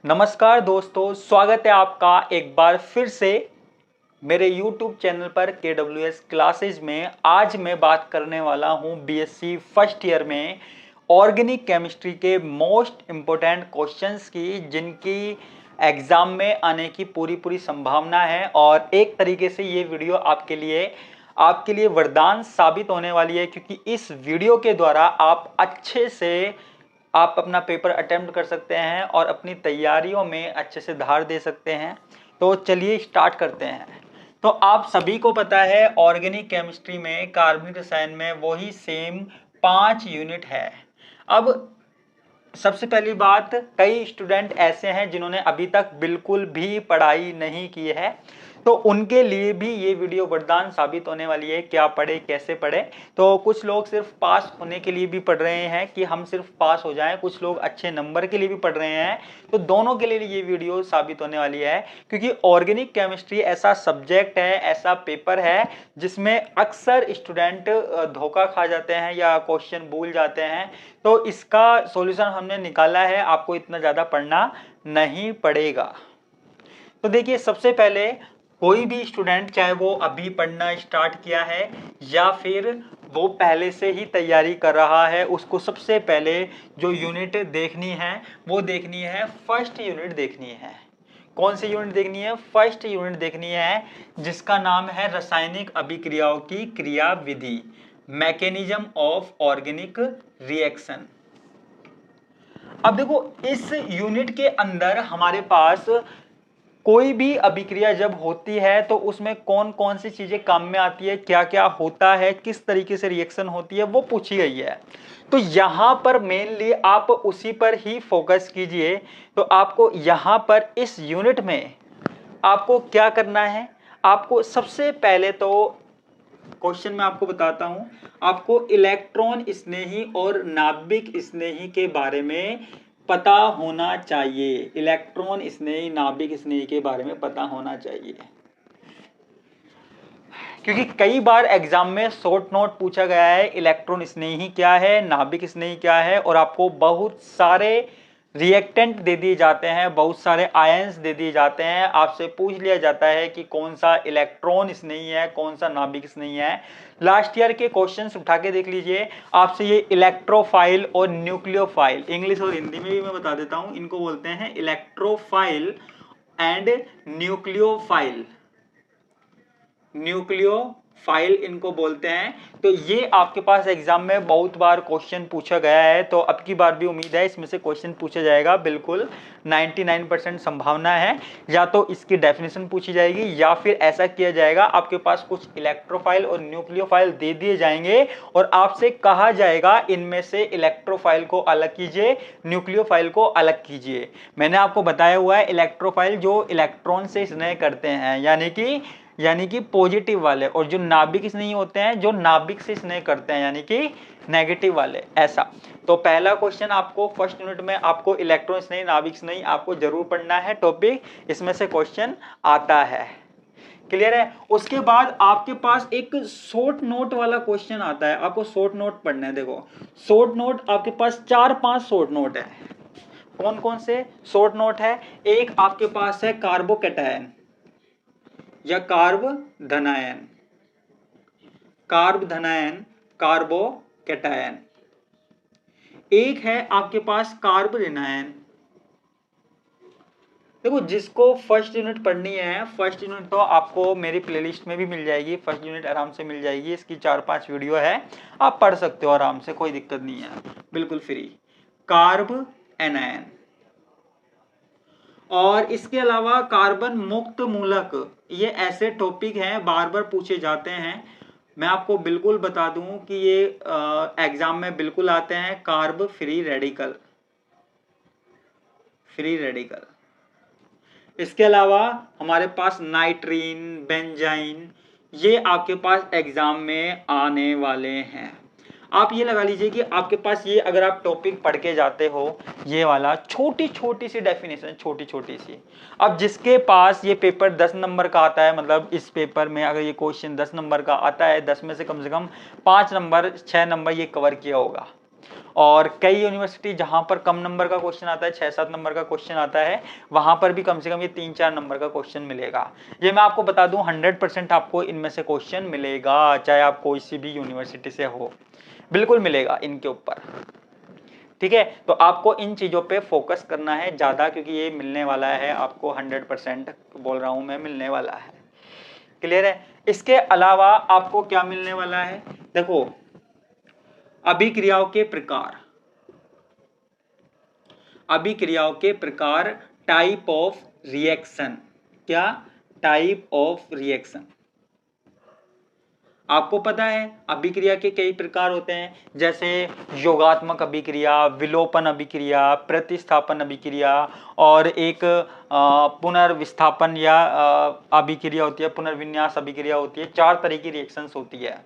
नमस्कार दोस्तों, स्वागत है आपका एक बार फिर से मेरे YouTube चैनल पर KWS क्लासेज में। आज मैं बात करने वाला हूं BSc फर्स्ट ईयर में ऑर्गेनिक केमिस्ट्री के मोस्ट इम्पोर्टेंट क्वेश्चंस की, जिनकी एग्ज़ाम में आने की पूरी संभावना है। और एक तरीके से ये वीडियो आपके लिए वरदान साबित होने वाली है, क्योंकि इस वीडियो के द्वारा आप अच्छे से आप अपना पेपर अटेम्प्ट कर सकते हैं और अपनी तैयारियों में अच्छे से धार दे सकते हैं। तो चलिए स्टार्ट करते हैं। तो आप सभी को पता है ऑर्गेनिक केमिस्ट्री में कार्बनिक रसायन में वही सेम 5 यूनिट है। अब सबसे पहली बात, कई स्टूडेंट ऐसे हैं जिन्होंने अभी तक बिल्कुल भी पढ़ाई नहीं की है, तो उनके लिए भी ये वीडियो वरदान साबित होने वाली है। क्या पढ़े, कैसे पढ़े। तो कुछ लोग सिर्फ पास होने के लिए भी पढ़ रहे हैं कि हम सिर्फ पास हो जाएं, कुछ लोग अच्छे नंबर के लिए भी पढ़ रहे हैं। तो दोनों के लिए ये वीडियो साबित होने वाली है, क्योंकि ऑर्गेनिक केमिस्ट्री ऐसा सब्जेक्ट है, ऐसा पेपर है जिसमें अक्सर स्टूडेंट धोखा खा जाते हैं या क्वेश्चन भूल जाते हैं। तो इसका सॉल्यूशन हमने निकाला है, आपको इतना ज़्यादा पढ़ना नहीं पड़ेगा। तो देखिए, सबसे पहले कोई भी स्टूडेंट, चाहे वो अभी पढ़ना स्टार्ट किया है या फिर वो पहले से ही तैयारी कर रहा है, उसको सबसे पहले जो यूनिट देखनी है वो देखनी है फर्स्ट यूनिट देखनी है। कौन सी यूनिट देखनी है? फर्स्ट यूनिट देखनी है, जिसका नाम है रासायनिक अभिक्रियाओं की क्रियाविधि, मैकेनिज्म ऑफ ऑर्गेनिक रिएक्शन। अब देखो, इस यूनिट के अंदर हमारे पास कोई भी अभिक्रिया जब होती है तो उसमें कौन कौन सी चीजें काम में आती है, क्या क्या होता है, किस तरीके से रिएक्शन होती है, वो पूछी गई है। तो यहां पर मेनली आप उसी पर ही फोकस कीजिए। तो आपको यहां पर इस यूनिट में आपको क्या करना है, आपको सबसे पहले तो क्वेश्चन में आपको बताता हूं, आपको इलेक्ट्रॉन स्नेही और नाभिक स्नेही के बारे में पता होना चाहिए। इलेक्ट्रॉन स्नेही, नाभिक स्नेही के बारे में पता होना चाहिए, क्योंकि कई बार एग्जाम में शॉर्ट नोट पूछा गया है इलेक्ट्रॉन स्नेही क्या है, नाभिक स्नेही क्या है, और आपको बहुत सारे रिएक्टेंट दे दिए जाते हैं, बहुत सारे आयंस दे दिए जाते हैं। आपसे पूछ लिया जाता है कि कौन सा इलेक्ट्रॉन स्नेही है, कौन सा नाभिक स्नेही है। लास्ट ईयर के क्वेश्चंस उठा के देख लीजिए, आपसे ये इलेक्ट्रोफाइल और न्यूक्लियोफाइल, इंग्लिश और हिंदी में भी मैं बता देता हूं, इनको बोलते हैं इलेक्ट्रोफाइल एंड न्यूक्लियोफाइल। न्यूक्लियोफाइल इनको बोलते हैं। तो ये आपके पास एग्जाम में बहुत बार क्वेश्चन पूछा गया है, तो अब की बार भी उम्मीद है इसमें से क्वेश्चन पूछा जाएगा। बिल्कुल 99% संभावना है, या तो इसकी डेफिनेशन पूछी जाएगी या फिर ऐसा किया जाएगा, आपके पास कुछ इलेक्ट्रोफाइल और न्यूक्लियोफाइल दे दिए जाएंगे और आपसे कहा जाएगा इनमें से इलेक्ट्रोफाइल को अलग कीजिए, न्यूक्लियोफाइल को अलग कीजिए। मैंने आपको बताया हुआ है इलेक्ट्रोफाइल जो इलेक्ट्रॉन से स्नेह करते हैं, यानी कि पॉजिटिव वाले, और जो नाभिक स्नेही होते हैं जो नाभिक से स्नेह करते हैं, यानी कि नेगेटिव वाले, ऐसा। तो पहला क्वेश्चन आपको फर्स्ट यूनिट में आपको इलेक्ट्रॉन स्नेही, नाभिक स्नेही आपको जरूर पढ़ना है टॉपिक, इसमें से क्वेश्चन आता है। क्लियर है? उसके बाद आपके पास एक शॉर्ट नोट वाला क्वेश्चन आता है, आपको शॉर्ट नोट पढ़ना है। देखो, शॉर्ट नोट आपके पास 4-5 शॉर्ट नोट है। कौन कौन से शॉर्ट नोट है? एक आपके पास है कार्बोकैटायन या कार्ब धनायन, कार्ब धनायन, कार्बोकैटायन। एक है आपके पास कार्ब ऋणायन। देखो, जिसको फर्स्ट यूनिट पढ़नी है, फर्स्ट यूनिट तो आपको मेरी प्लेलिस्ट में भी मिल जाएगी, फर्स्ट यूनिट आराम से मिल जाएगी, इसकी 4-5 वीडियो है, आप पढ़ सकते हो आराम से, कोई दिक्कत नहीं है, बिल्कुल फ्री। कार्ब एनायन, और इसके अलावा कार्बन मुक्त मूलक, ये ऐसे टॉपिक हैं बार बार पूछे जाते हैं। मैं आपको बिल्कुल बता दूं कि ये एग्जाम में बिल्कुल आते हैं। Carb free radical, free radical. इसके अलावा हमारे पास नाइट्रीन, बेंजाइन, ये आपके पास एग्जाम में आने वाले हैं। आप ये लगा लीजिए कि आपके पास ये, अगर आप टॉपिक पढ़ के जाते हो, ये वाला छोटी छोटी सी डेफिनेशन, छोटी छोटी सी। अब जिसके पास ये पेपर 10 नंबर का आता है, मतलब इस पेपर में अगर ये क्वेश्चन 10 नंबर का आता है, 10 में से कम 5 नंबर 6 नंबर ये कवर किया होगा। और कई यूनिवर्सिटी जहां पर कम नंबर का क्वेश्चन आता है, 6-7 नंबर का क्वेश्चन आता है, वहां पर भी कम से कम ये 3-4 नंबर का क्वेश्चन मिलेगा। ये मैं आपको बता दूं 100% आपको इनमें से क्वेश्चन मिलेगा, चाहे आप कोई सी भी यूनिवर्सिटी से हो, बिल्कुल मिलेगा इनके ऊपर। ठीक है, तो आपको इन चीजों पे फोकस करना है ज्यादा, क्योंकि ये मिलने वाला है आपको 100% बोल रहा हूं मैं, मिलने वाला है। क्लियर है? इसके अलावा आपको क्या मिलने वाला है, देखो अभिक्रियाओं के प्रकार, अभिक्रियाओं के प्रकार, टाइप ऑफ रिएक्शन। क्या? Type of reaction. आपको पता है अभिक्रिया के कई प्रकार होते हैं, जैसे योगात्मक अभिक्रिया, विलोपन अभिक्रिया, प्रतिस्थापन अभिक्रिया, और एक पुनर्विस्थापन या अभिक्रिया होती है, पुनर्विन्यास अभिक्रिया होती है। 4 तरह की रिएक्शंस होती है।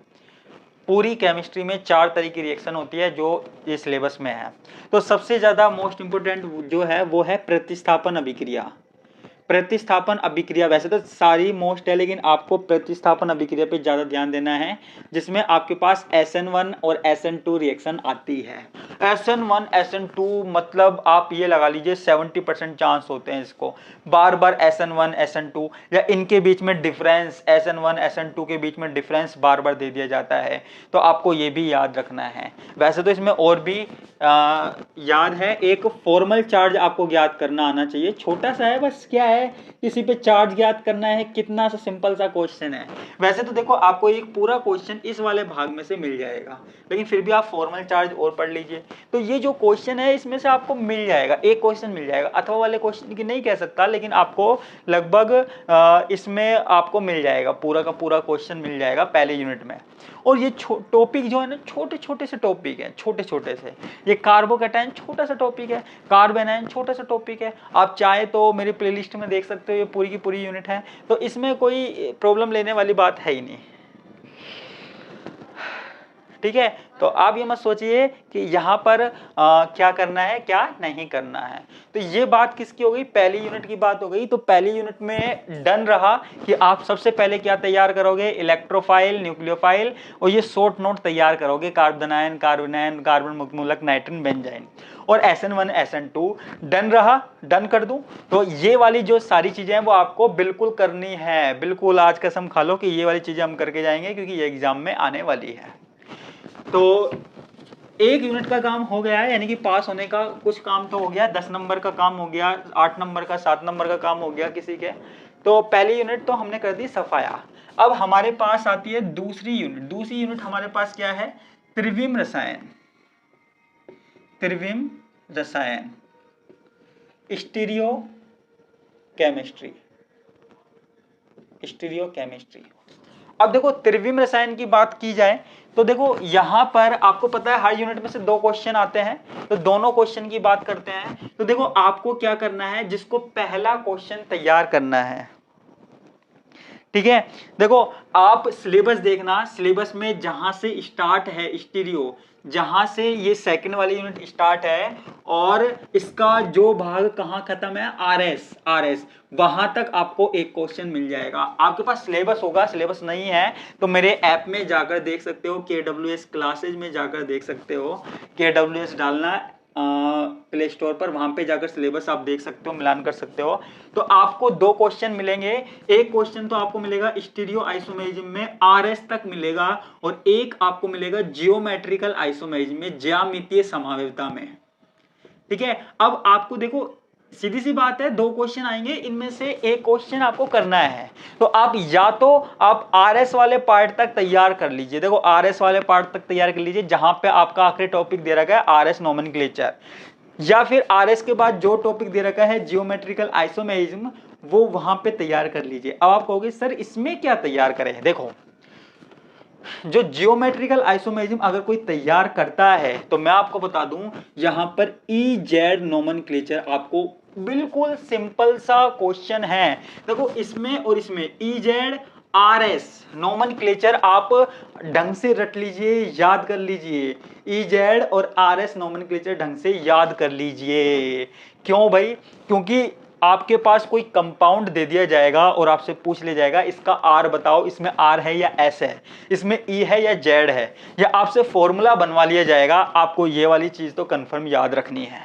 पूरी केमिस्ट्री में 4 तरह की रिएक्शन होती है जो ये सिलेबस में है। तो सबसे ज्यादा मोस्ट इंपोर्टेंट जो है वो है प्रतिस्थापन अभिक्रिया। प्रतिस्थापन अभिक्रिया वैसे तो सारी मोस्ट है, लेकिन आपको प्रतिस्थापन अभिक्रिया पे ज्यादा ध्यान देना है, जिसमें आपके पास SN1 और SN2 रिएक्शन आती है। SN1 SN2 मतलब आप ये लगा लीजिए 70% चांस होते हैं इसको, बार बार SN1 SN2 या इनके बीच में डिफरेंस, SN1 SN2 के बीच में डिफरेंस बार बार दे दिया जाता है। तो आपको ये भी याद रखना है। वैसे तो इसमें और भी याद है, एक फॉर्मल चार्ज आपको ज्ञात करना आना चाहिए, छोटा सा है बस, क्या है किसी पे चार्ज ज्ञात करना है, कितना सा सिंपल सा क्वेश्चन है। वैसे तो देखो आपको एक पूरा क्वेश्चन इस वाले भाग में से मिल जाएगा, लेकिन फिर भी आप फॉर्मल चार्ज और पढ़ लीजिए, तो ये जो क्वेश्चन है इसमें से आपको मिल जाएगा, एक क्वेश्चन मिल जाएगा। अथवा वाले क्वेश्चन की नहीं कह सकता, लेकिन आपको लगभग इसमें आपको मिल जाएगा, पूरा का पूरा क्वेश्चन मिल जाएगा पहले यूनिट में। और ये टॉपिक जो है ना, छोटे छोटे से टॉपिक है, छोटे छोटे से। ये कार्बोकैटायन छोटा सा टॉपिक है, कार्बेनायन छोटा सा टॉपिक है। आप चाहे तो मेरी प्लेलिस्ट में देख सकते हो, ये पूरी की पूरी यूनिट है, तो इसमें कोई प्रॉब्लम लेने वाली बात है ही नहीं। ठीक है, तो आप ये मत सोचिए कि यहाँ पर क्या करना है क्या नहीं करना है। तो ये बात किसकी हो गई, पहली यूनिट की बात हो गई। तो पहली यूनिट में डन रहा कि आप सबसे पहले क्या तैयार करोगे, इलेक्ट्रोफाइल, न्यूक्लियोफाइल, और ये शॉर्ट नोट तैयार करोगे, कार्बोनायन, कार्बोनायन, कार्बन मुक्त मूलक, नाइट्रोजन, बेंजाइन, और SN1 SN2 डन रहा। डन कर दूं तो ये वाली जो सारी चीजें हैं वो आपको बिल्कुल करनी है, बिल्कुल आज कसम खा लो कि ये वाली चीजें हम करके जाएंगे, क्योंकि ये एग्जाम में आने वाली है। तो एक यूनिट का काम हो गया है, यानी कि पास होने का कुछ काम तो हो गया, 10 नंबर का काम हो गया, 8 नंबर का, 7 नंबर का काम हो गया किसी के। तो पहली यूनिट तो हमने कर दी सफाया। अब हमारे पास आती है दूसरी यूनिट। दूसरी यूनिट हमारे पास क्या है, त्रिविम रसायन। त्रिविम रसायन, स्टीरियो केमिस्ट्री, स्टीरियो केमिस्ट्री। अब देखो त्रिविम रसायन की बात की जाए तो देखो यहां पर आपको पता है हर यूनिट में से 2 क्वेश्चन आते हैं, तो दोनों क्वेश्चन की बात करते हैं। तो देखो आपको क्या करना है, जिसको पहला क्वेश्चन तैयार करना है, ठीक है। देखो आप सिलेबस देखना, सिलेबस में जहां से स्टार्ट है स्टीरियो, जहां से ये सेकंड वाली यूनिट स्टार्ट है, और इसका जो भाग कहां खत्म है, आरएस, वहां तक आपको एक क्वेश्चन मिल जाएगा। आपके पास सिलेबस होगा, सिलेबस नहीं है तो मेरे ऐप में जाकर देख सकते हो, KWS क्लासेज में जाकर देख सकते हो, KWS डालना प्ले स्टोर पर, वहां पे जाकर सिलेबस आप देख सकते हो, मिलान कर सकते हो। तो आपको 2 क्वेश्चन मिलेंगे। एक क्वेश्चन तो आपको मिलेगा स्टीरियो आइसोमेरिज्म में, RS तक मिलेगा, और एक आपको मिलेगा जियोमेट्रिकल आइसोमेरिज्म में, ज्यामितीय समावेशिता में। ठीक है, अब आपको देखो सीधी सी बात है, 2 क्वेश्चन आएंगे, इनमें से एक क्वेश्चन आपको करना है। तो आप या तो आप RS वाले पार्ट तक तैयार कर लीजिए, देखो RS वाले पार्ट तक तैयार कर लीजिए जहां पे आपका आखिरी टॉपिक दे रखा है RS नोमेनक्लेचर, या फिर RS के बाद जो टॉपिक दे रखा है जियोमेट्रिकल आइसोमेरिज्म, वो वहां पे तैयार कर लीजिए। अब आप कहोगे सर इसमें क्या तैयार करें, देखो जो जियोमेट्रिकल आइसोमेरिज्म अगर कोई तैयार करता है तो मैं आपको बता दूं, यहां पर EZ नोमेनक्लेचर आपको बिल्कुल सिंपल सा क्वेश्चन है। देखो इसमें और इसमें EZ RS नोमेनक्लेचर आप ढंग से रट लीजिए, याद कर लीजिए, EZ और RS नोमेनक्लेचर ढंग से याद कर लीजिए। क्यों भाई, क्योंकि आपके पास कोई कंपाउंड दे दिया जाएगा और आपसे पूछ लिया जाएगा इसका आर बताओ, इसमें आर है या एस है, इसमें ई है या जेड है, या आपसे फॉर्मूला बनवा लिया जाएगा, आपको ये वाली चीज तो कंफर्म याद रखनी है।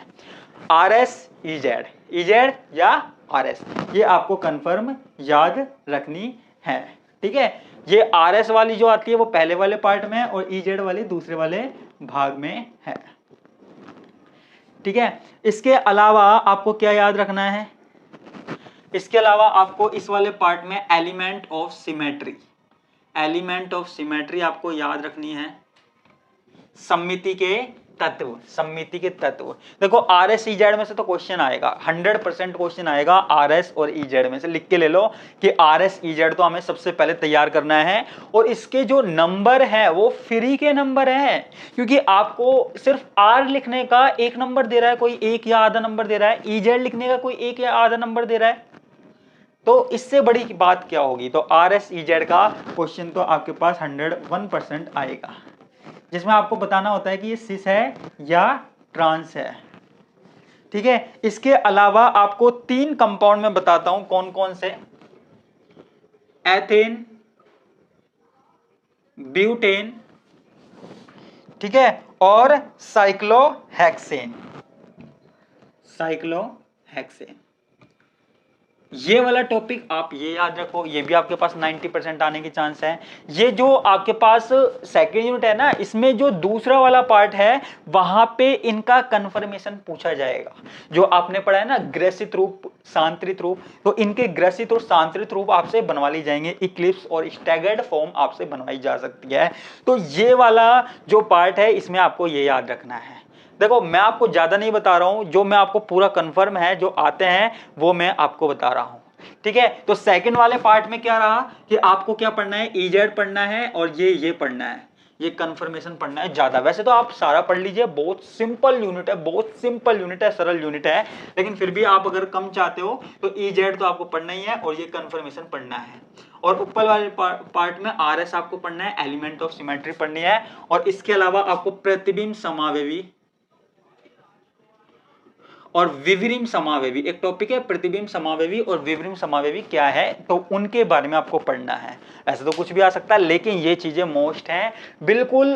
आर एस ई जेड या आर एस, ये आपको कंफर्म याद रखनी है। ठीक है, ये आर एस वाली जो आती है वो पहले वाले पार्ट में है और ई जेड वाली दूसरे वाले भाग में है। ठीक है, इसके अलावा आपको क्या याद रखना है, इसके अलावा आपको इस वाले पार्ट में element of symmetry, element of symmetry आपको याद रखनी है। सममिति के तत्व, सममिति के तत्व, देखो आर एस ई जेड में से तो क्वेश्चन आएगा, 100% क्वेश्चन आएगा आर एस और ई जेड में से। लिख के ले लो कि आर एस ई जेड तो हमें सबसे पहले तैयार करना है, और इसके जो नंबर है वो फ्री के नंबर है, क्योंकि आपको सिर्फ आर लिखने का एक नंबर दे रहा है कोई, एक या आधा नंबर दे रहा है, ई जेड लिखने का कोई एक या आधा नंबर दे रहा है, तो इससे बड़ी बात क्या होगी। तो आर एस ई जेड का क्वेश्चन तो आपके पास 101% आएगा, जिसमें आपको बताना होता है कि ये सिस है या ट्रांस है। ठीक है, इसके अलावा आपको 3 कंपाउंड में बताता हूं कौन कौन से, एथेन, ब्यूटेन, ठीक है, और साइक्लोहेक्सेन, साइक्लोहेक्सेन। ये वाला टॉपिक आप ये याद रखो, ये भी आपके पास 90% आने के चांस है। ये जो आपके पास सेकेंड यूनिट है ना, इसमें जो दूसरा वाला पार्ट है वहां पे इनका कंफर्मेशन पूछा जाएगा। जो आपने पढ़ा है ना ग्रसित रूप, सांत्रित रूप, तो इनके ग्रसित और सांत्रित रूप आपसे बनवा ली जाएंगे, इक्लिप्स और स्टैगर्ड फॉर्म आपसे बनवाई जा सकती है। तो ये वाला जो पार्ट है इसमें आपको ये याद रखना है। देखो मैं आपको ज्यादा नहीं बता रहा हूं, जो मैं आपको पूरा कंफर्म है जो आते हैं वो मैं आपको बता रहा हूं। ठीक है, तो सेकंड वाले पार्ट में क्या रहा कि आपको क्या पढ़ना है, ईजेड पढ़ना है और ये पढ़ना है, ये कंफर्मेशन पढ़ना है ज्यादा। वैसे तो आप सारा पढ़ लीजिए, बहुत सिंपल यूनिट है, बहुत सिंपल यूनिट है, सरल यूनिट है, लेकिन फिर भी आप अगर कम चाहते हो तो ईजेड तो आपको पढ़ना ही है और ये कंफर्मेशन पढ़ना है। और ऊपर वाले पार्ट में आर एस आपको पढ़ना है, एलिमेंट ऑफ सिमेट्री पढ़नी है, और इसके अलावा आपको प्रतिबिंब समावेवी और विवरिम समावेवी, एक टॉपिक है प्रतिबिंब समावेवी और विवरिम समावेवी क्या है, तो उनके बारे में आपको पढ़ना है। ऐसे तो कुछ भी आ सकता है, लेकिन ये चीजें मोस्ट हैं बिल्कुल।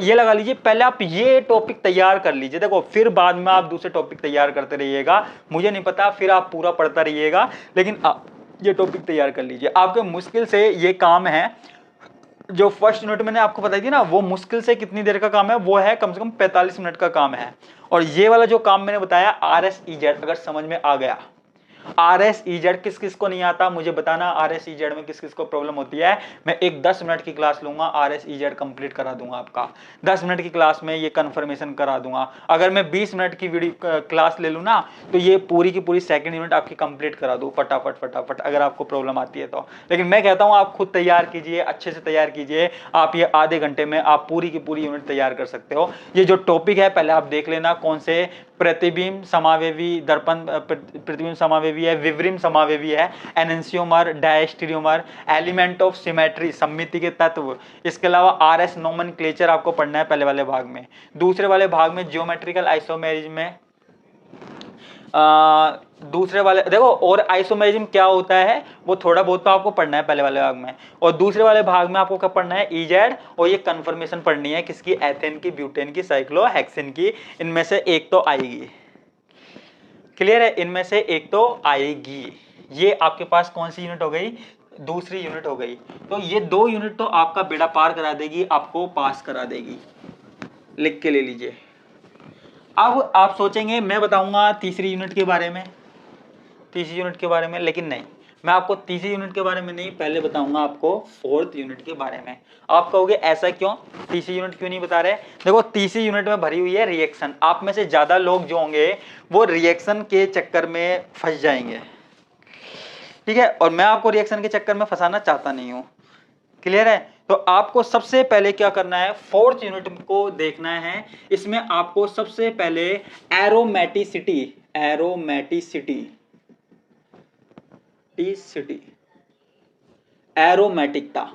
ये लगा लीजिए पहले आप ये टॉपिक तैयार कर लीजिए, देखो फिर बाद में आप दूसरे टॉपिक तैयार करते रहिएगा, मुझे नहीं पता फिर आप पूरा पढ़ता रहिएगा, लेकिन आप ये टॉपिक तैयार कर लीजिए। आपके मुश्किल से ये काम है, जो फर्स्ट यूनिट मैंने आपको बताई थी ना, वो मुश्किल से कितनी देर का काम है, वो है कम से कम 45 मिनट का काम है। और ये वाला जो काम मैंने बताया आर एस ई जेड, अगर समझ में आ गया, आर एस ई जेड किस किस को नहीं आता मुझे बताना, आर एस ई जेड में किस किस को प्रॉब्लम होती है। मैं एक 10 मिनट की क्लास लूंगा, R S E Z complete करा दूंगा आपका, 10 मिनट की क्लास में ये कंफर्मेशन करा दूंगा। अगर मैं 20 मिनट की वीडियो क्लास ले लूँ ना, तो ये पूरी की पूरी सेकंड यूनिट आपकी कंप्लीट करा दूँ फटाफट फटाफट, अगर आपको प्रॉब्लम आती है तो। लेकिन मैं कहता हूँ आप खुद तैयार कीजिए, अच्छे से तैयार कीजिए, आप ये आधे घंटे में आप पूरी की पूरी यूनिट तैयार कर सकते हो। ये जो टॉपिक है पहले आप देख लेना, कौन से प्रतिबिंब समावेवी, दर्पण प्रतिबिंब समावेवी है, विवरिम समावेवी है, एनेंसियोमर, डायस्टेरियोमर, एलिमेंट ऑफ सिमेट्री, सममिति के तत्व, इसके अलावा आर एस नोमेनक्लेचर आपको पढ़ना है पहले वाले भाग में। दूसरे वाले भाग में ज्योमेट्रिकल आइसोमेरिज्म में दूसरे वाले देखो, और आइसोमेरिज्म क्या होता है वो थोड़ा बहुत तो आपको पढ़ना है पहले वाले भाग में, और दूसरे वाले भाग में आपको क्या पढ़ना है, ईजेड, और ये कंफर्मेशन पढ़नी है किसकी, एथेन की, ब्यूटेन की, साइक्लोहेक्सेन की, इनमें से एक तो आएगी। क्लियर है, इनमें से एक तो आएगी। ये आपके पास कौन सी यूनिट हो गई, दूसरी यूनिट हो गई। तो ये 2 यूनिट तो आपका बेड़ा पार करा देगी, आपको पास करा देगी, लिख के ले लीजिए। अब आप सोचेंगे मैं बताऊंगा तीसरी यूनिट के बारे में, तीसरी यूनिट के बारे में, लेकिन नहीं, मैं आपको तीसरी यूनिट के बारे में नहीं, पहले बताऊंगा आपको फोर्थ यूनिट के बारे में। आप कहोगे ऐसा क्यों, तीसरी यूनिट क्यों नहीं बता रहे। देखो तीसरी यूनिट में भरी हुई है रिएक्शन, आप में से ज्यादा लोग जो होंगे वो रिएक्शन के चक्कर में फंस जाएंगे, ठीक है, और मैं आपको रिएक्शन के चक्कर में फंसाना चाहता नहीं हूं। क्लियर है, तो आपको सबसे पहले क्या करना है, फोर्थ यूनिट को देखना है। इसमें आपको सबसे पहले एरोमेटिसिटी, एरोमेटिसिटी, एरोमेटिकता,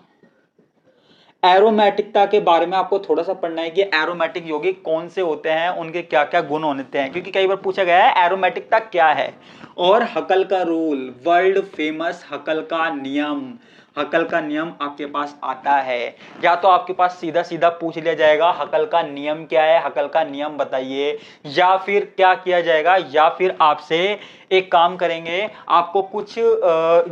एरोमेटिकता के बारे में आपको थोड़ा सा पढ़ना है कि एरोमेटिक यौगिक कौन से होते हैं, उनके क्या क्या गुण होते हैं, क्योंकि कई बार पूछा गया है एरोमेटिकता क्या है। और हकल का रूल, वर्ल्ड फेमस हकल का नियम, हकल का नियम आपके पास आता है। या तो आपके पास सीधा सीधा पूछ लिया जाएगा हकल का नियम क्या है, हकल का नियम बताइए, या फिर क्या किया जाएगा, या फिर आपसे एक काम करेंगे, आपको कुछ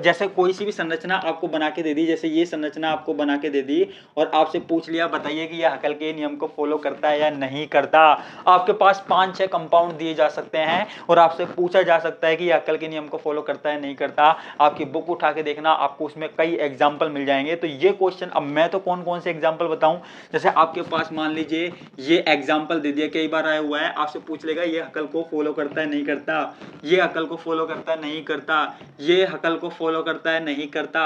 जैसे कोई सी भी संरचना आपको बना के दे दी, जैसे ये संरचना आपको बना के दे दी और आपसे पूछ लिया बताइए कि यह हकल के नियम को फॉलो करता है या नहीं करता। आपके पास 5-6 कंपाउंड दिए जा सकते हैं और आपसे पूछा जा सकता है कि यह हकल के नियम को फॉलो करता है नहीं करता। आपकी बुक उठा के देखना, आपको उसमें कई एग्जाम्पल मिल जाएंगे। तो ये क्वेश्चन, अब मैं तो कौन कौन से एग्जाम्पल बताऊं, जैसे आपके पास मान लीजिए ये एग्जाम्पल दे दिया, कई बार आया हुआ है, आपसे पूछ लेगा ये हकल को फॉलो करता है नहीं करता, ये हकल को फॉलो करता है नहीं करता, ये हकल को फॉलो करता है नहीं करता।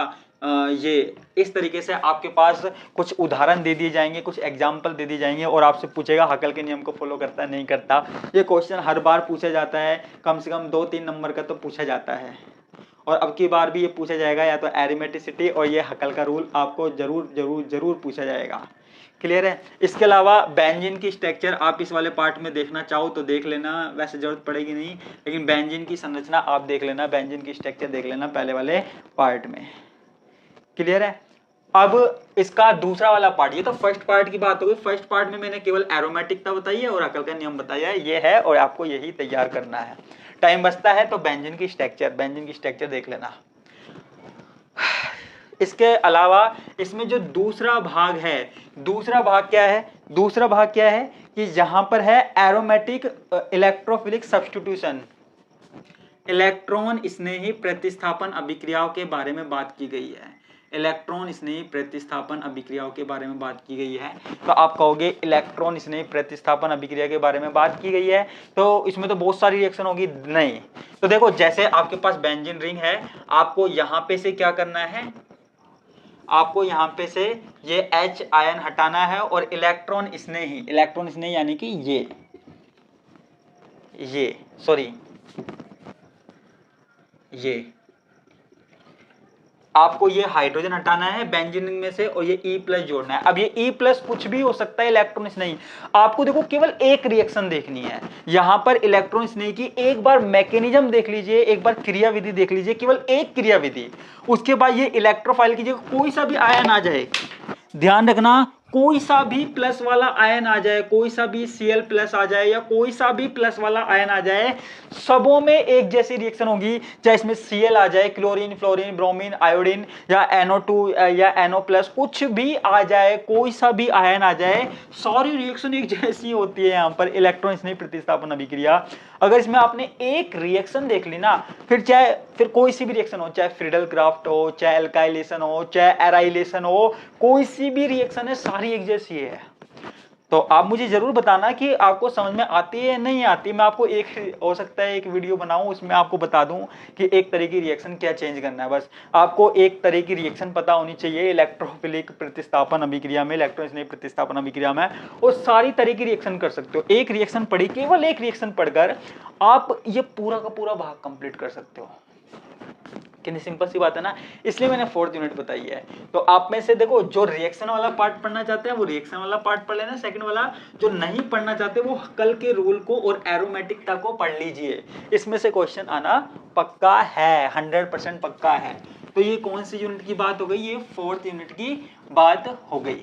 ये इस तरीके से आपके पास कुछ उदाहरण दे दिए जाएंगे, कुछ एग्जाम्पल दे दिए जाएंगे और आपसे पूछेगा हकल के नियम को फॉलो करता है नहीं करता। ये क्वेश्चन हर बार पूछा जाता है, कम से कम 2-3 नंबर का तो पूछा जाता है। और अब की बार भी ये पूछा जाएगा, या तो एरिमेटिसिटी और ये हकल का रूल आपको जरूर जरूर जरूर पूछा जाएगा। क्लियर है। इसके अलावा बेंजीन की स्ट्रक्चर आप इस वाले पार्ट में देखना चाहो तो देख लेना, वैसे जरूरत पड़ेगी नहीं, लेकिन बेंजीन की संरचना आप देख लेना, बेंजीन की स्ट्रक्चर देख लेना पहले वाले पार्ट में। क्लियर है। अब इसका दूसरा वाला पार्ट, ये तो फर्स्ट पार्ट की बात हो गई। फर्स्ट पार्ट में मैंने केवल एरोमेटिकता बताई है और हकल का नियम बताया है, ये है और आपको यही तैयार करना है। टाइम बचता है तो बेंजीन की स्ट्रक्चर देख लेना। इसके अलावा इसमें जो दूसरा भाग है, दूसरा भाग क्या है, दूसरा भाग क्या है कि जहां पर है एरोमेटिक इलेक्ट्रोफिलिक सब्स्टिट्यूशन, इलेक्ट्रॉन स्नेही प्रतिस्थापन अभिक्रियाओं के बारे में बात की गई है। इलेक्ट्रॉन स्नेही प्रतिस्थापन अभिक्रियाओं के बारे में बात की गई है। तो आप कहोगे इलेक्ट्रॉन स्नेही प्रतिस्थापन अभिक्रिया के बारे में बात की गई है तो इसमें तो बहुत सारी रिएक्शन होगी, नहीं। तो देखो जैसे आपके पास बेंजीन रिंग है, आपको यहां पे से क्या करना है, आपको यहां पे से ये H आयन हटाना है और इलेक्ट्रॉन स्नेही यानी कि ये सॉरी ये आपको ये हाइड्रोजन हटाना है बेंजीन रिंग में से और ये E+ जोड़ना है। अब ये E+ कुछ भी हो सकता है, इलेक्ट्रॉन स्नेही। आपको देखो केवल एक रिएक्शन देखनी है, यहां पर इलेक्ट्रॉन स्नेही की एक बार मैकेनिज्म देख लीजिए, एक बार क्रियाविधि देख लीजिए, केवल एक क्रियाविधि। उसके बाद ये इलेक्ट्रोफाइल की जगह कोई सा भी आयन आ जाए, ध्यान रखना, कोई सा भी प्लस वाला आयन आ जाए, कोई सा भी Cl+ आ जाए या कोई सा भी प्लस वाला आयन आ जाए, सबों में एक जैसी रिएक्शन होगी। चाहे इसमें Cl आ जाए, क्लोरीन, फ्लोरीन, ब्रोमीन, आयोडीन या NO2 या NO+, कुछ भी आ जाए, कोई सा भी आयन आ जाए, सारी रिएक्शन एक जैसी होती है। यहां पर इलेक्ट्रॉन स्नेही प्रतिस्थापन अभिक्रिया, अगर इसमें आपने एक रिएक्शन देख ली ना, फिर कोई सी भी रिएक्शन हो, चाहे फ्रीडल क्राफ्ट हो, चाहे एल्काइलेशन हो, चाहे एराइलेशन हो, कोई सी भी रिएक्शन है, सारी एक जैसी है। तो आप मुझे जरूर बताना कि आपको समझ में आती है या नहीं आती। मैं आपको एक हो सकता है एक वीडियो बनाऊं, उसमें आपको बता दूं कि एक तरह की रिएक्शन क्या चेंज करना है। बस आपको एक तरह की रिएक्शन पता होनी चाहिए इलेक्ट्रोफिलिक प्रतिस्थापन अभिक्रिया में, इलेक्ट्रॉन स्नेही प्रतिस्थापन अभिक्रिया में, और सारी तरह की रिएक्शन कर सकते हो। एक रिएक्शन पढ़ी, केवल एक रिएक्शन पढ़कर आप ये पूरा का पूरा भाग कंप्लीट कर सकते हो। कितनी सिंपल सी बात है ना, इसलिए मैंने 4th यूनिट बताई है। तो आप में से देखो जो रिएक्शन वाला पार्ट पढ़ना चाहते हैं वो रिएक्शन वाला पार्ट पढ़ लेना, सेकंड वाला जो नहीं पढ़ना चाहते वो हकल के रूल को और एरोमेटिकता को पढ़ लीजिए। इसमें से क्वेश्चन आना पक्का है, 100% पक्का है। तो ये कौन सी यूनिट की बात हो गई, ये 4th यूनिट की बात हो गई।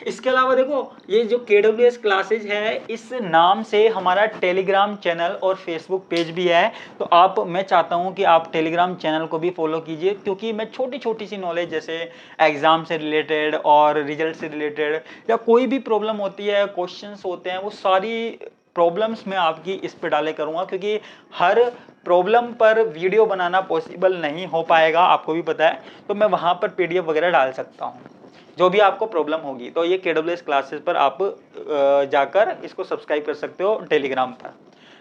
इसके अलावा देखो ये जो KWS क्लासेज है, इस नाम से हमारा टेलीग्राम चैनल और फेसबुक पेज भी है। तो मैं चाहता हूं कि आप टेलीग्राम चैनल को भी फॉलो कीजिए, क्योंकि मैं छोटी छोटी सी नॉलेज जैसे एग्जाम से रिलेटेड और रिजल्ट से रिलेटेड या कोई भी प्रॉब्लम होती है, क्वेश्चंस होते हैं, वो सारी प्रॉब्लम्स मैं आपकी इस पे डाले करूंगा, क्योंकि हर प्रॉब्लम पर वीडियो बनाना पॉसिबल नहीं हो पाएगा, आपको भी पता है। तो मैं वहां पर PDF वगैरह डाल सकता हूं जो भी आपको प्रॉब्लम होगी। तो ये KWS क्लासेस पर आप जाकर इसको सब्सक्राइब कर सकते हो टेलीग्राम पर,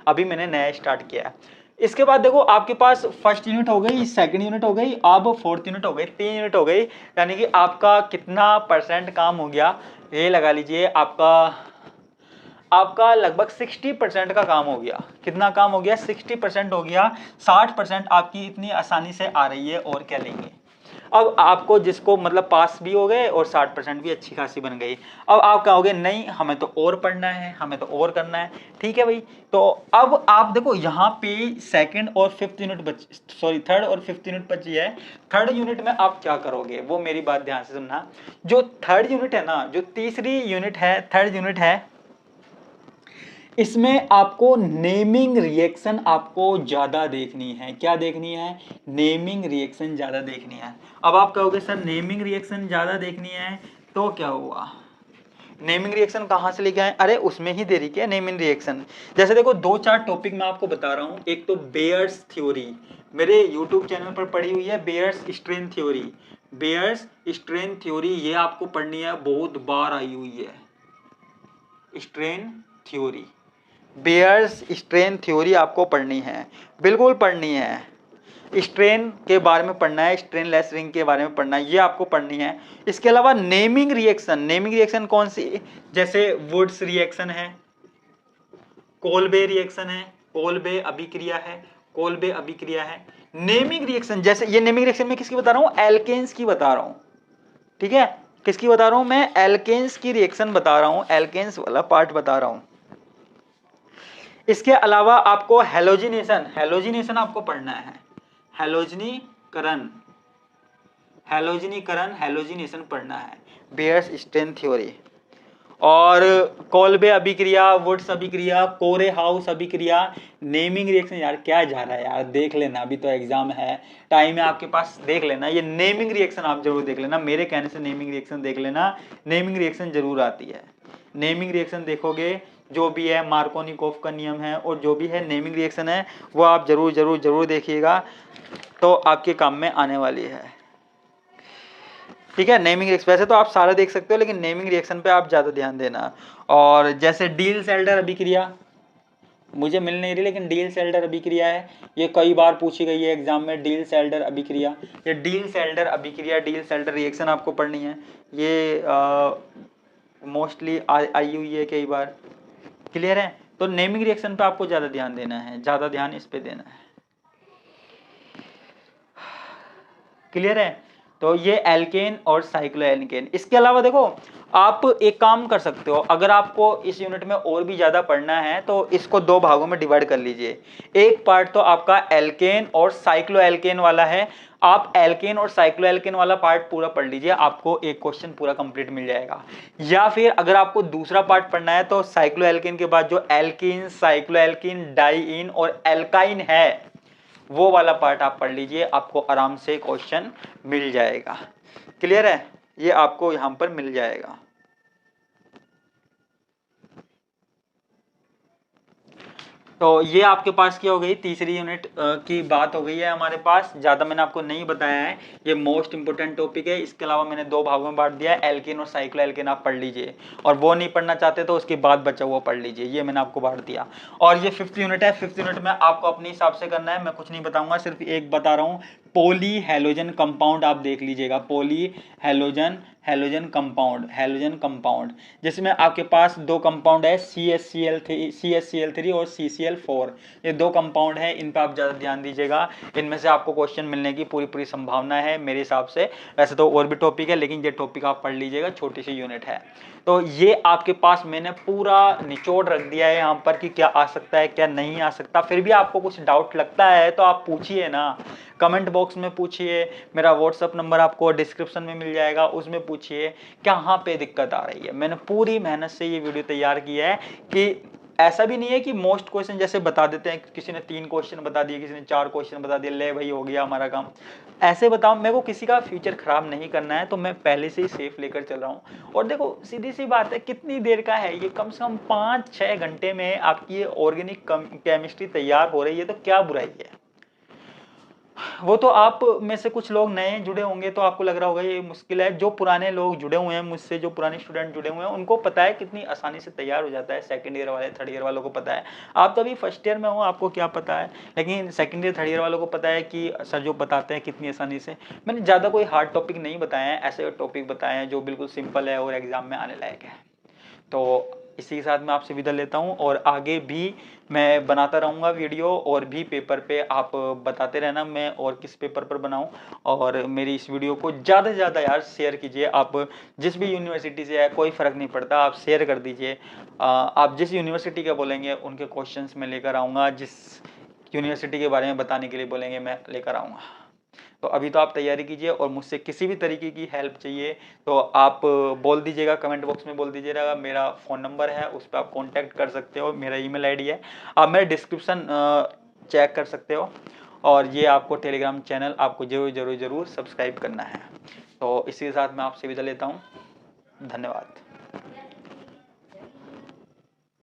अभी मैंने नया स्टार्ट किया है। इसके बाद देखो आपके पास फर्स्ट यूनिट हो गई, सेकंड यूनिट हो गई, अब 4th यूनिट हो गई, 3 यूनिट हो गई, यानी कि आपका कितना % काम हो गया, ये लगा लीजिए आपका लगभग 60% का काम हो गया। कितना काम हो गया, 60% हो गया। 60% आपकी इतनी आसानी से आ रही है, और क्या लेंगे। अब आपको जिसको मतलब पास भी हो गए और 60% भी अच्छी खासी बन गई। अब आप कहोगे नहीं हमें तो और पढ़ना है, हमें तो और करना है, ठीक है भाई। तो अब आप देखो यहाँ पे सेकंड और फिफ्थ यूनिट बच सॉरी थर्ड और फिफ्थ यूनिट बची है। थर्ड यूनिट में आप क्या करोगे वो मेरी बात ध्यान से सुनना। जो थर्ड यूनिट है ना, जो तीसरी यूनिट है, थर्ड यूनिट है, इसमें आपको नेमिंग रिएक्शन आपको ज्यादा देखनी है। क्या देखनी है? नेमिंग रिएक्शन ज्यादा देखनी है। अब आप कहोगे सर नेमिंग रिएक्शन ज्यादा देखनी है तो क्या हुआ? नेमिंग रिएक्शन कहां से लेके आए? अरे उसमें ही दे रही क्या नेमिंग रिएक्शन। जैसे देखो दो चार टॉपिक मैं आपको बता रहा हूं। एक तो बेयर्स थ्योरी मेरे यूट्यूब चैनल पर पढ़ी हुई है, Baeyer's strain theory. Baeyer's strain theory ये आपको पढ़नी है, बहुत बार आई हुई है strain theory. Baeyer's strain theory आपको पढ़नी है, बिल्कुल पढ़नी है। स्ट्रेन के बारे में पढ़ना है, स्ट्रेनलेस रिंग के बारे में पढ़ना है, ये आपको पढ़नी है। इसके अलावा नेमिंग रिएक्शन, नेमिंग रिएक्शन कौन सी? जैसे वुड्स रिएक्शन है, कोलबे रिएक्शन है, कोलबे अभिक्रिया है, कोलबे अभिक्रिया है। नेमिंग रिएक्शन जैसे ये नेमिंग रिएक्शन में किसकी बता रहा हूं? एल्केन्स की बता रहा हूं, ठीक है। किसकी बता रहा हूं मैं? एल्केन्स की रिएक्शन बता रहा हूं, एल्केन्स वाला पार्ट बता रहा हूं। इसके अलावा आपको हेलोजिनेशन, हेलोजिनेशन आपको पढ़ना है, हेलोजनीकरण, हेलोजनीकरण, हेलोजिनेशन पढ़ना है, बेयर्स स्ट्रेन थ्योरी। और कोलबे अभिक्रिया, वुड्स अभिक्रिया, कोरे हाउस अभिक्रिया, नेमिंग रिएक्शन। यार क्या जा रहा है यार, देख लेना, अभी तो एग्जाम है, टाइम है आपके पास, देख लेना। ये नेमिंग रिएक्शन आप जरूर देख लेना, मेरे कहने से नेमिंग रिएक्शन देख लेना, नेमिंग रिएक्शन जरूर आती है। नेमिंग रिएक्शन देखोगे, जो भी है मार्कोनिकोफ का नियम है और जो भी है नेमिंग रिएक्शन है वो आप जरूर जरूर जरूर देखिएगा, तो आपके काम में आने वाली है, ठीक है। नेमिंग रिएक्शन वैसे तो आप सारा देख सकते हो, लेकिन नेमिंग रिएक्शन पे आप ज्यादा ध्यान देना। और जैसे डील्स एल्डर अभिक्रिया, मुझे मिल नहीं रही लेकिन डील्स एल्डर अभिक्रिया है, ये कई बार पूछी गई है एग्जाम में, डील्स एल्डर अभिक्रिया। ये डील्स एल्डर अभिक्रिया, डील्स एल्डर रिएक्शन आपको पढ़नी है, ये मोस्टली आई हुई है कई बार, क्लियर है। तो नेमिंग रिएक्शन पे आपको ज्यादा ध्यान देना है, ज्यादा ध्यान इस पे देना है, क्लियर है। तो ये एल्केन और साइक्लो एल्केन। इसके अलावा देखो आप एक काम कर सकते हो, अगर आपको इस यूनिट में और भी ज्यादा पढ़ना है तो इसको दो भागों में डिवाइड कर लीजिए। एक पार्ट तो आपका एल्केन और साइक्लो एल्केन वाला है, आप एल्केन और साइक्लो एल्केन वाला पार्ट पूरा पढ़ लीजिए, आपको एक क्वेश्चन पूरा कंप्लीट मिल जाएगा। या फिर अगर आपको दूसरा पार्ट पढ़ना है तो साइक्लो एल्केन के बाद जो एल्कीन, साइक्लो एल्कीन, डाइईन और एल्काइन है वो वाला पार्ट आप पढ़ लीजिए, आपको आराम से क्वेश्चन मिल जाएगा, क्लियर है। ये आपको यहां पर मिल जाएगा। तो ये आपके पास क्या हो गई, तीसरी यूनिट की बात हो गई है हमारे पास। ज्यादा मैंने आपको नहीं बताया है, ये मोस्ट इंपोर्टेंट टॉपिक है। इसके अलावा मैंने दो भागों में बांट दिया है, एल्केन और साइक्लो एल्केन आप पढ़ लीजिए, और वो नहीं पढ़ना चाहते तो उसके बाद बचा हुआ पढ़ लीजिए, ये मैंने आपको बांट दिया। और ये फिफ्थ यूनिट है, फिफ्थ यूनिट में आपको अपने हिसाब से करना है, मैं कुछ नहीं बताऊंगा, सिर्फ एक बता रहा हूँ, पॉली हेलोजन कंपाउंड आप देख लीजिएगा, poly halogen, halogen compound, halogen compound, जिसमें आपके पास दो कंपाउंड है, CH3 और CCl4, ये दो कंपाउंड है, इन पर आप ज़्यादा ध्यान दीजिएगा, इनमें से आपको क्वेश्चन मिलने की पूरी पूरी संभावना है मेरे हिसाब से। वैसे तो और भी टॉपिक है लेकिन ये टॉपिक आप पढ़ लीजिएगा, छोटी सी यूनिट है। तो ये आपके पास मैंने पूरा निचोड़ रख दिया है यहाँ पर कि क्या आ सकता है क्या नहीं आ सकता। फिर भी आपको कुछ डाउट लगता है तो आप पूछिए ना, कमेंट बॉक्स में पूछिए, मेरा व्हाट्सअप नंबर आपको डिस्क्रिप्शन में मिल जाएगा, उसमें पूछिए कहाँ पे दिक्कत आ रही है। मैंने पूरी मेहनत से ये वीडियो तैयार किया है कि ऐसा भी नहीं है कि मोस्ट क्वेश्चन जैसे बता देते हैं, किसी ने 3 क्वेश्चन बता दिए, किसी ने 4 क्वेश्चन बता दिए, ले भाई हो गया हमारा काम, ऐसे बताओ। मेरे को किसी का फ्यूचर खराब नहीं करना है, तो मैं पहले से ही सेफ लेकर चल रहा हूँ। और देखो सीधी सी बात है, कितनी देर का है ये, कम से कम 5-6 घंटे में आपकी ये ऑर्गेनिक केमिस्ट्री तैयार हो रही है, तो क्या बुराई है। वो तो आप में से कुछ लोग नए जुड़े होंगे तो आपको लग रहा होगा ये मुश्किल है, जो पुराने लोग जुड़े हुए हैं मुझसे, जो पुराने स्टूडेंट जुड़े हुए हैं उनको पता है कितनी आसानी से तैयार हो जाता है। सेकंड ईयर वाले, थर्ड ईयर वालों को पता है, आप तो अभी फर्स्ट ईयर में हो, आपको क्या पता है, लेकिन सेकंड ईयर थर्ड ईयर वालों को पता है कि सर जो बताते हैं कितनी आसानी से। मैंने ज़्यादा कोई हार्ड टॉपिक नहीं बताए हैं, ऐसे टॉपिक बताए हैं जो बिल्कुल सिंपल है और एग्जाम में आने लायक है। तो इसी के साथ मैं आपसे विदा लेता हूं और आगे भी मैं बनाता रहूंगा वीडियो और भी पेपर पे आप बताते रहना मैं और किस पेपर पर बनाऊं। और मेरी इस वीडियो को ज़्यादा से ज़्यादा यार शेयर कीजिए। आप जिस भी यूनिवर्सिटी से है कोई फ़र्क नहीं पड़ता, आप शेयर कर दीजिए। आप जिस यूनिवर्सिटी का बोलेंगे उनके क्वेश्चंस मैं लेकर आऊँगा, जिस यूनिवर्सिटी के बारे में बताने के लिए बोलेंगे मैं लेकर आऊँगा। तो अभी तो आप तैयारी कीजिए और मुझसे किसी भी तरीके की हेल्प चाहिए तो आप बोल दीजिएगा, कमेंट बॉक्स में बोल दीजिएगा। मेरा फ़ोन नंबर है, उस पर आप कांटेक्ट कर सकते हो, मेरा ईमेल आईडी है, आप मेरा डिस्क्रिप्शन चेक कर सकते हो। और ये आपको टेलीग्राम चैनल आपको ज़रूर सब्सक्राइब करना है। तो इसी के साथ मैं आपसे विदा लेता हूँ। धन्यवाद।